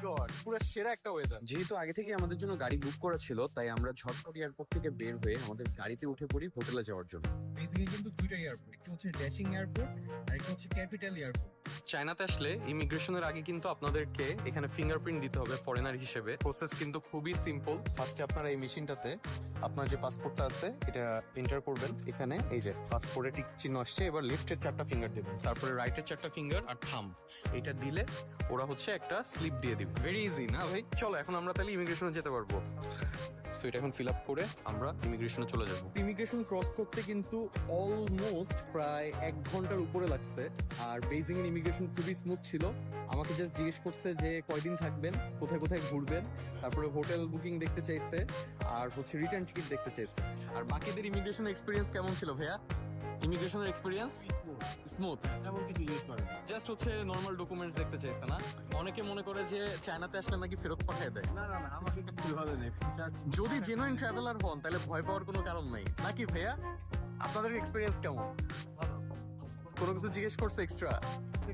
God, পুরো সেরা একটা ওয়েদার। যেহেতু আগে থেকে আমাদের জন্য গাড়ি বুক করা ছিল, তাই আমরা ঝটপট এয়ারপোর্ট থেকে বের হয়ে আমাদের গাড়িতে উঠে পড়ি হোটেলে যাওয়ার জন্য। বেসিক্যালি কিন্তু দুইটা এয়ারপোর্ট, একটা হচ্ছে ড্যাশিং এয়ারপোর্ট আর একটা হচ্ছে ক্যাপিটাল এয়ারপোর্ট। চায়নাতে আসলে ইমিগ্রেশনের আগে কিন্তু আপনাদেরকে এখানে ফিঙ্গারপ্রিন্ট দিতে হবে ফরেনার হিসেবে। প্রসেস কিন্তু খুবই সিম্পল। ফার্স্টে আপনারা এই মেশিনটাতে আপনার যে পাসপোর্টটা আছে এটা এন্টার করবেন। এখানে এই যে পাসপোর্টে টিক চিহ্ন আসছে, এবার লেফটের 4টা ফিঙ্গার দেবেন, তারপরে রাইটের 4টা ফিঙ্গার আর থাম, এটা দিলে ওরা হচ্ছে একটা স্লিপ দিয়ে দিবে। ভেরি ইজি না ভাই? চলো এখন আমরা তাহলে ইমিগ্রেশনে যেতে পারবো। সো এটা এখন ফিল আপ করে আমরা ইমিগ্রেশনে চলে যাবো। ইমিগ্রেশন ক্রস করতে কিন্তু অলমোস্ট প্রায় 1 ঘন্টার উপরে লাগছে। আর বেজিং এর ইমিগ্রেশন খুবই স্মুথ ছিল। আমাকে জাস্ট জিজ্ঞেস করছে যে কয়দিন থাকবেন, কোথায় কোথায় ঘুরবেন, তারপরে হোটেল বুকিং দেখতে চাইছে, আর হচ্ছে রিটার্ন টিকিট দেখতে চাইছে। আর বাকিদের ইমিগ্রেশন এক্সপিরিয়েন্স কেমন ছিল ভাইয়া? ইমিগ্রেশনের এক্সপিরিয়েন্স স্মুথ, এমন কিছু জিজ্ঞেস করে না। জাস্ট হচ্ছে নর্মাল ডকুমেন্টস দেখতে চাইছে না? অনেকে মনে করে যে চায়নাতে আসলে নাকি ফেরত পাঠিয়ে দেয়। না আমার কিন্তু খুবই ভালো নেই। যদি জেনুইন ট্রাভেলার হন তাহলে ভয় পাওয়ার কোনো কারণ নাই নাকি ভাইয়া? আপনাদের এক্সপিরিয়েন্স কেমন? কোনো কিছু জিজ্ঞেস করছে এক্সট্রা?